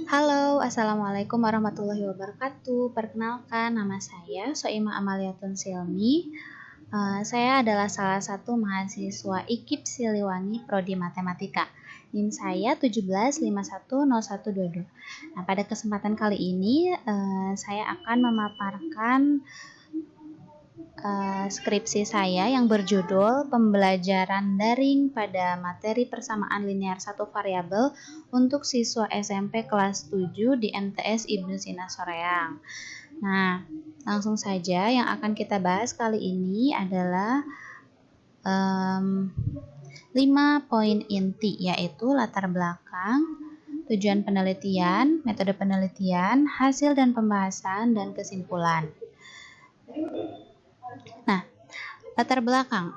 Halo, Assalamualaikum warahmatullahi wabarakatuh. Perkenalkan, nama saya Soimah Amaliatun Silmi. Saya adalah salah satu mahasiswa IKIP Siliwangi Prodi Matematika. NIM saya 17510122. Nah, pada kesempatan kali ini saya akan memaparkan skripsi saya yang berjudul Pembelajaran Daring pada Materi Persamaan Linear Satu Variabel untuk siswa SMP kelas 7 di MTS Ibnu Sina Soreang. Nah, langsung saja yang akan kita bahas kali ini adalah 5 poin inti, yaitu latar belakang, tujuan penelitian, metode penelitian, hasil dan pembahasan, dan kesimpulan. Nah, latar belakang.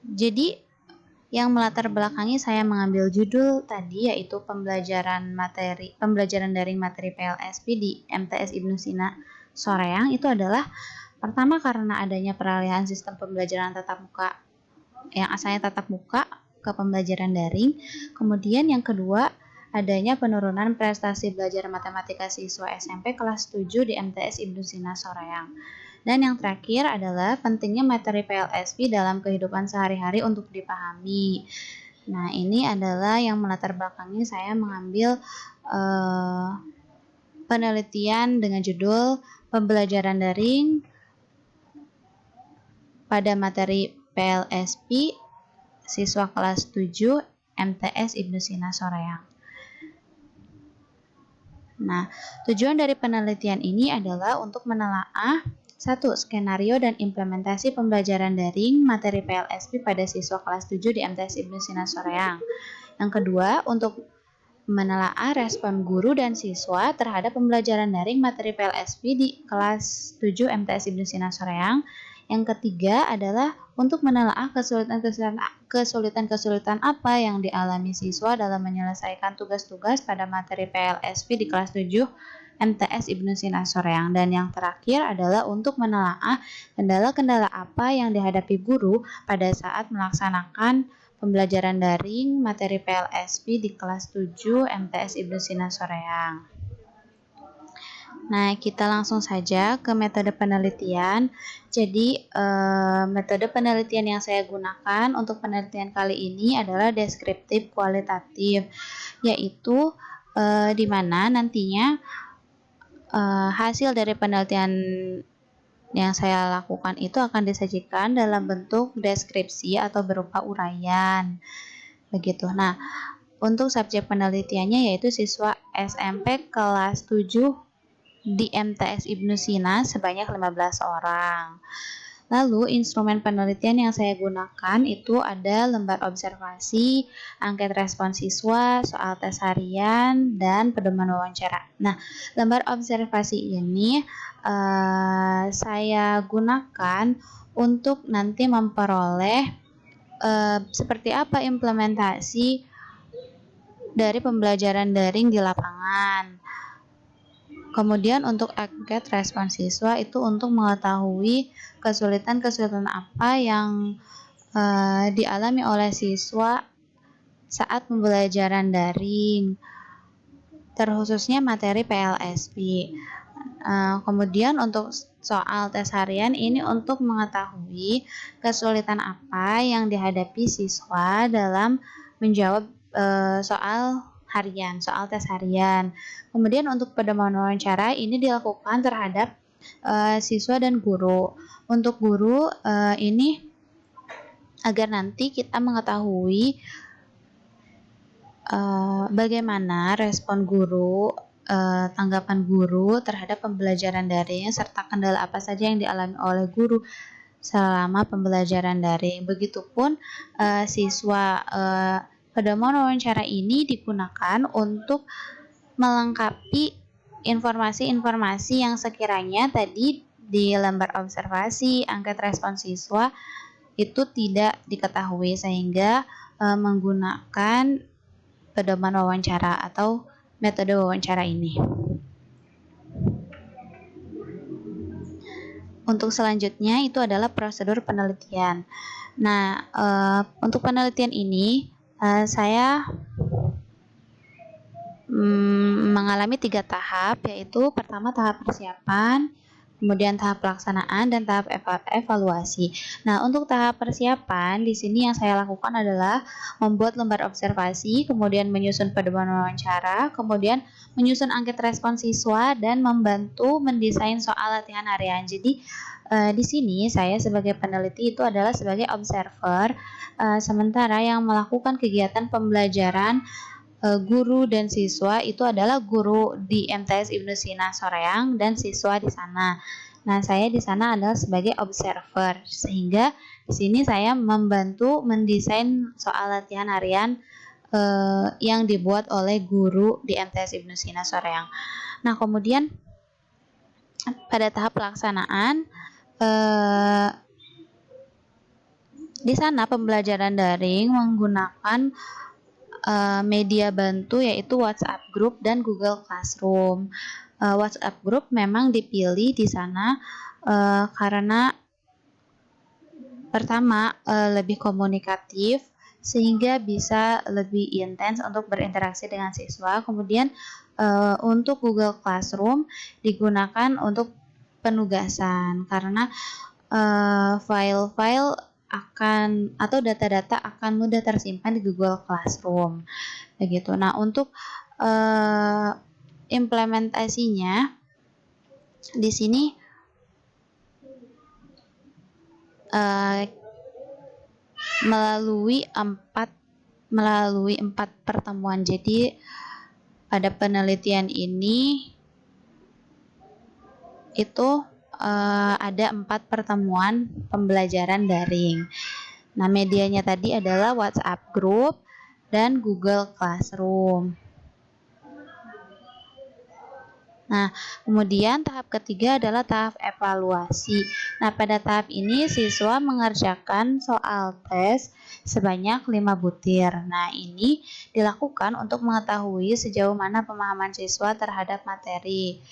Jadi yang melatar belakangi saya mengambil judul tadi yaitu pembelajaran daring materi PLSP di MTS Ibnu Sina Soreang itu adalah pertama karena adanya peralihan sistem pembelajaran tatap muka yang asalnya tatap muka ke pembelajaran daring. Kemudian yang kedua, adanya penurunan prestasi belajar matematika siswa SMP kelas 7 di MTS Ibnu Sina Soreang. Dan yang terakhir adalah pentingnya materi PLSP dalam kehidupan sehari-hari untuk dipahami. Nah, ini adalah yang melatar belakangi saya mengambil penelitian dengan judul Pembelajaran Daring pada materi PLSP siswa kelas 7 MTS Ibnu Sina Soreang. Nah, tujuan dari penelitian ini adalah untuk menelaah 1. Skenario dan implementasi pembelajaran daring materi PLSP pada siswa kelas 7 di MTS Ibnu Sina Soreang. Yang kedua, untuk menelaah respon guru dan siswa terhadap pembelajaran daring materi PLSP di kelas 7 MTS Ibnu Sina Soreang. Yang ketiga adalah untuk menelaah kesulitan-kesulitan apa yang dialami siswa dalam menyelesaikan tugas-tugas pada materi PLSP di kelas 7 MTS Ibnu Sina Soreang. Dan yang terakhir adalah untuk menelaah kendala-kendala apa yang dihadapi guru pada saat melaksanakan pembelajaran daring materi PLSP di kelas 7 MTS Ibnu Sina Soreang. Nah, kita langsung saja ke metode penelitian. Jadi, metode penelitian yang saya gunakan untuk penelitian kali ini adalah deskriptif kualitatif, yaitu di mana nantinya hasil dari penelitian yang saya lakukan itu akan disajikan dalam bentuk deskripsi atau berupa uraian. Begitu. Nah, untuk subjek penelitiannya yaitu siswa SMP kelas 7 di MTS Ibnu Sina sebanyak 15 orang. Lalu instrumen penelitian yang saya gunakan itu ada lembar observasi, angket respon siswa, soal tes harian, dan pedoman wawancara. Nah, lembar observasi ini saya gunakan untuk nanti memperoleh seperti apa implementasi dari pembelajaran daring di lapangan. Kemudian untuk angket respon siswa itu untuk mengetahui kesulitan-kesulitan apa yang dialami oleh siswa saat pembelajaran daring, terkhususnya materi PLSP. Kemudian untuk soal tes harian ini untuk mengetahui kesulitan apa yang dihadapi siswa dalam menjawab soal tes harian. Kemudian untuk pedoman wawancara ini dilakukan terhadap siswa dan guru. Untuk guru ini agar nanti kita mengetahui bagaimana respon guru, tanggapan guru terhadap pembelajaran daring serta kendala apa saja yang dialami oleh guru selama pembelajaran daring. Begitupun siswa pedoman wawancara ini digunakan untuk melengkapi informasi-informasi yang sekiranya tadi di lembar observasi, angket respon siswa itu tidak diketahui sehingga menggunakan pedoman wawancara atau metode wawancara ini. Untuk selanjutnya itu adalah prosedur penelitian. Nah, untuk penelitian ini saya mengalami 3 tahap, yaitu pertama tahap persiapan, kemudian tahap pelaksanaan, dan tahap evaluasi. Nah, untuk tahap persiapan, di sini yang saya lakukan adalah membuat lembar observasi, kemudian menyusun pedoman wawancara, kemudian menyusun angket respon siswa, dan membantu mendesain soal latihan harian. Jadi, di sini saya sebagai peneliti itu adalah sebagai observer, sementara yang melakukan kegiatan pembelajaran guru dan siswa itu adalah guru di MTS Ibnu Sina Soreang dan siswa di sana. Nah, saya di sana adalah sebagai observer, sehingga di sini saya membantu mendesain soal latihan harian yang dibuat oleh guru di MTS Ibnu Sina Soreang. Nah, kemudian pada tahap pelaksanaan di sana pembelajaran daring menggunakan media bantu yaitu WhatsApp Group dan Google Classroom. WhatsApp Group memang dipilih di sana karena pertama lebih komunikatif sehingga bisa lebih intens untuk berinteraksi dengan siswa. Kemudian untuk Google Classroom digunakan untuk penugasan karena file-file akan atau data-data akan mudah tersimpan di Google Classroom begitu. Nah, untuk implementasinya di sini melalui empat pertemuan. Jadi pada penelitian ini itu ada 4 pertemuan pembelajaran daring. Nah, medianya tadi adalah WhatsApp Group dan Google Classroom. Nah, kemudian tahap ketiga adalah tahap evaluasi. Nah, pada tahap ini siswa mengerjakan soal tes sebanyak 5 butir. Nah, ini dilakukan untuk mengetahui sejauh mana pemahaman siswa terhadap materi.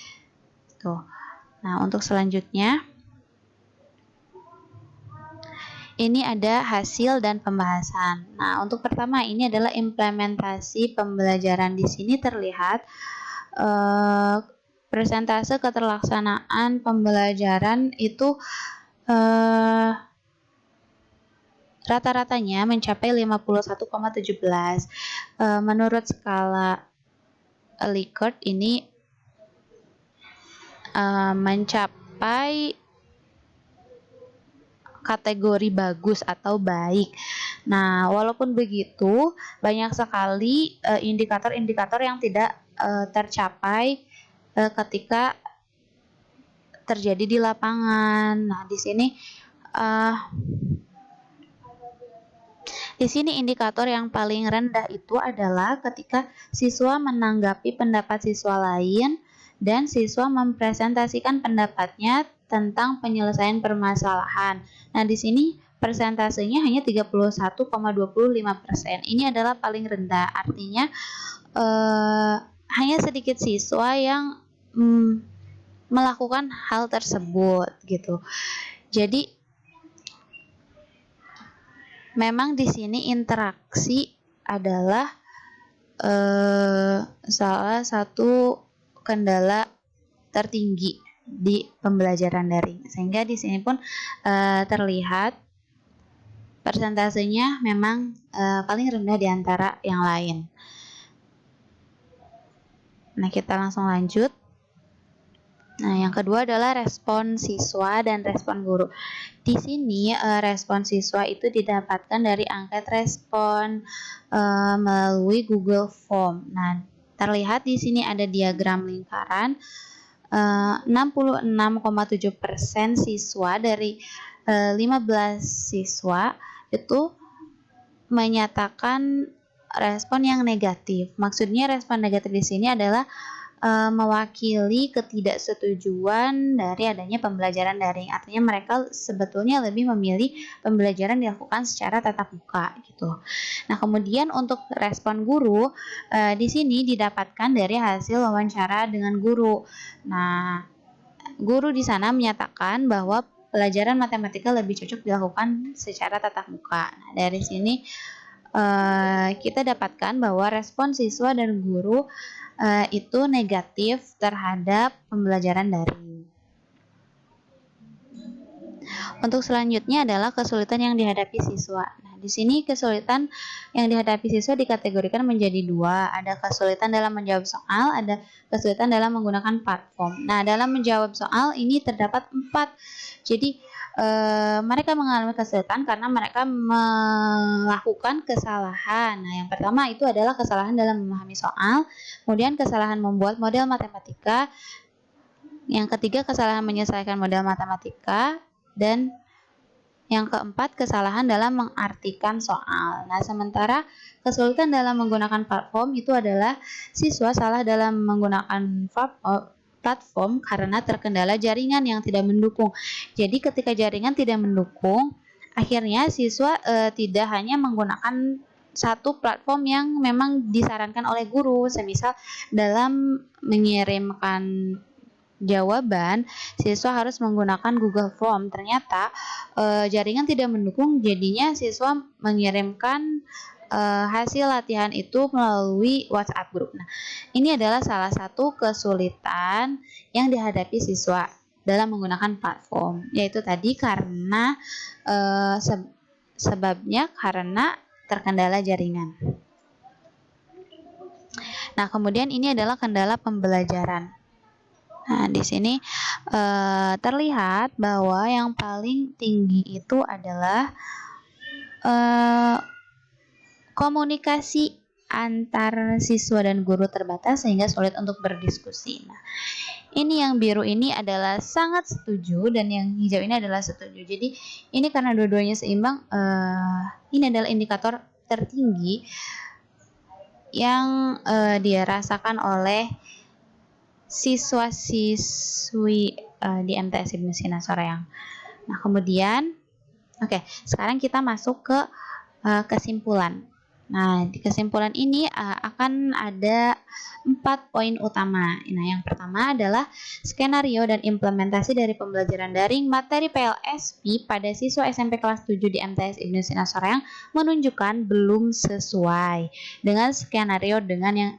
Tuh. Nah, untuk selanjutnya ini ada hasil dan pembahasan. Nah, untuk pertama ini adalah implementasi pembelajaran. Di sini terlihat persentase keterlaksanaan pembelajaran itu rata-ratanya mencapai 51,17. Menurut skala Likert ini mencapai kategori bagus atau baik. Nah, walaupun begitu, banyak sekali indikator-indikator yang tidak tercapai ketika terjadi di lapangan. Nah, di sini indikator yang paling rendah itu adalah ketika siswa menanggapi pendapat siswa lain dan siswa mempresentasikan pendapatnya tentang penyelesaian permasalahan. Nah, di sini persentasenya hanya 31,25%. Ini adalah paling rendah. Artinya hanya sedikit siswa yang melakukan hal tersebut gitu. Jadi memang di sini interaksi adalah salah satu kendala tertinggi di pembelajaran daring, sehingga di sini pun terlihat persentasenya memang paling rendah di antara yang lain. Nah, kita langsung lanjut. Nah, yang kedua adalah respon siswa dan respon guru. Di sini respon siswa itu didapatkan dari angket respon melalui Google Form. Nah, terlihat di sini ada diagram lingkaran. 66,7% siswa dari 15 siswa itu menyatakan respon yang negatif. Maksudnya respon negatif di sini adalah mewakili ketidaksetujuan dari adanya pembelajaran daring. Artinya mereka sebetulnya lebih memilih pembelajaran dilakukan secara tatap muka gitu. Nah, kemudian untuk respon guru di sini didapatkan dari hasil wawancara dengan guru. Nah, guru di sana menyatakan bahwa pelajaran matematika lebih cocok dilakukan secara tatap muka. Nah, dari sini kita dapatkan bahwa respon siswa dan guru itu negatif terhadap pembelajaran daring. Untuk selanjutnya adalah kesulitan yang dihadapi siswa. Nah, di sini kesulitan yang dihadapi siswa dikategorikan menjadi dua. Ada kesulitan dalam menjawab soal, ada kesulitan dalam menggunakan platform. Nah, dalam menjawab soal ini terdapat 4. Jadi, mereka mengalami kesulitan karena mereka melakukan kesalahan. Nah, yang pertama itu adalah kesalahan dalam memahami soal, kemudian kesalahan membuat model matematika, yang ketiga kesalahan menyelesaikan model matematika, dan yang keempat, kesalahan dalam mengartikan soal. Nah, sementara kesulitan dalam menggunakan platform itu adalah siswa salah dalam menggunakan platform karena terkendala jaringan yang tidak mendukung. Jadi, ketika jaringan tidak mendukung, akhirnya siswa tidak hanya menggunakan satu platform yang memang disarankan oleh guru, semisal dalam mengirimkan jawaban, siswa harus menggunakan Google Form. Ternyata jaringan tidak mendukung, jadinya siswa mengirimkan hasil latihan itu melalui WhatsApp group. Nah, ini adalah salah satu kesulitan yang dihadapi siswa dalam menggunakan platform, yaitu tadi karena sebabnya karena terkendala jaringan. Nah, kemudian ini adalah kendala pembelajaran. Nah, di sini terlihat bahwa yang paling tinggi itu adalah komunikasi antar siswa dan guru terbatas sehingga sulit untuk berdiskusi. Nah, ini yang biru ini adalah sangat setuju dan yang hijau ini adalah setuju. Jadi ini karena dua-duanya seimbang, ini adalah indikator tertinggi yang dia rasakan oleh siswa-siswi di MTS Ibnu Sina Soreang. Nah, kemudian sekarang kita masuk ke kesimpulan. Nah, di kesimpulan ini akan ada 4 poin utama. Nah, yang pertama adalah skenario dan implementasi dari pembelajaran daring materi PLSP pada siswa SMP kelas 7 di MTS Ibnu Sina Soreang menunjukkan belum sesuai dengan skenario dengan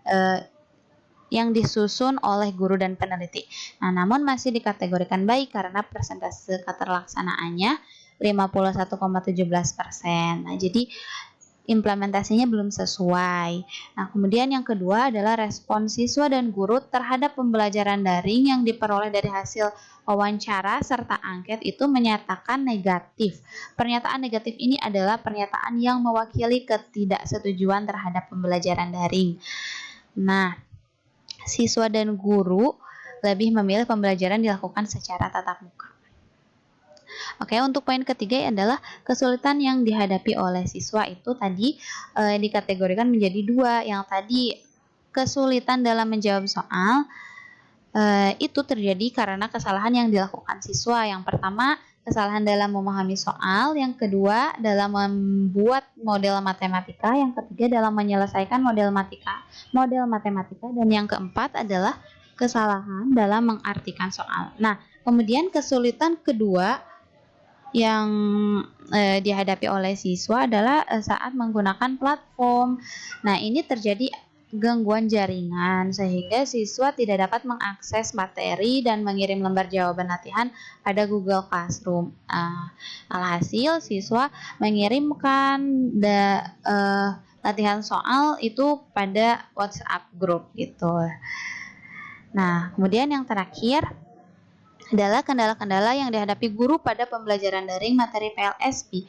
yang disusun oleh guru dan peneliti. Nah, namun masih dikategorikan baik karena persentase keterlaksanaannya 51,17%. Nah, jadi implementasinya belum sesuai. Nah, kemudian yang kedua adalah respon siswa dan guru terhadap pembelajaran daring yang diperoleh dari hasil wawancara serta angket itu menyatakan negatif. Pernyataan negatif ini adalah pernyataan yang mewakili ketidaksetujuan terhadap pembelajaran daring. Nah, siswa dan guru lebih memilih pembelajaran dilakukan secara tatap muka. Untuk poin ketiga adalah kesulitan yang dihadapi oleh siswa itu tadi dikategorikan menjadi dua. Yang tadi kesulitan dalam menjawab soal itu terjadi karena kesalahan yang dilakukan siswa. Yang pertama, kesalahan dalam memahami soal, yang kedua dalam membuat model matematika, yang ketiga dalam menyelesaikan model matematika, dan yang keempat adalah kesalahan dalam mengartikan soal. Nah, kemudian kesulitan kedua yang dihadapi oleh siswa adalah saat menggunakan platform. Nah, ini terjadi gangguan jaringan sehingga siswa tidak dapat mengakses materi dan mengirim lembar jawaban latihan pada Google Classroom. Alhasil siswa mengirimkan latihan soal itu pada WhatsApp group gitu. Nah, kemudian yang terakhir adalah kendala-kendala yang dihadapi guru pada pembelajaran daring materi PLSP.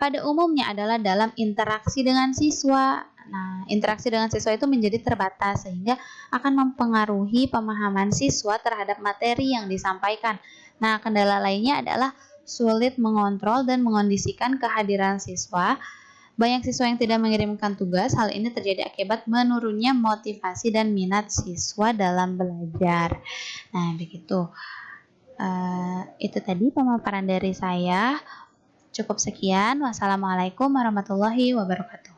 Pada umumnya adalah dalam interaksi dengan siswa. Nah, interaksi dengan siswa itu menjadi terbatas sehingga akan mempengaruhi pemahaman siswa terhadap materi yang disampaikan. Nah, kendala lainnya adalah sulit mengontrol dan mengondisikan kehadiran siswa. Banyak siswa yang tidak mengirimkan tugas. Hal ini terjadi akibat menurunnya motivasi dan minat siswa dalam belajar. Nah, begitu. Itu tadi pemaparan dari saya. Cukup sekian. Wassalamualaikum warahmatullahi wabarakatuh.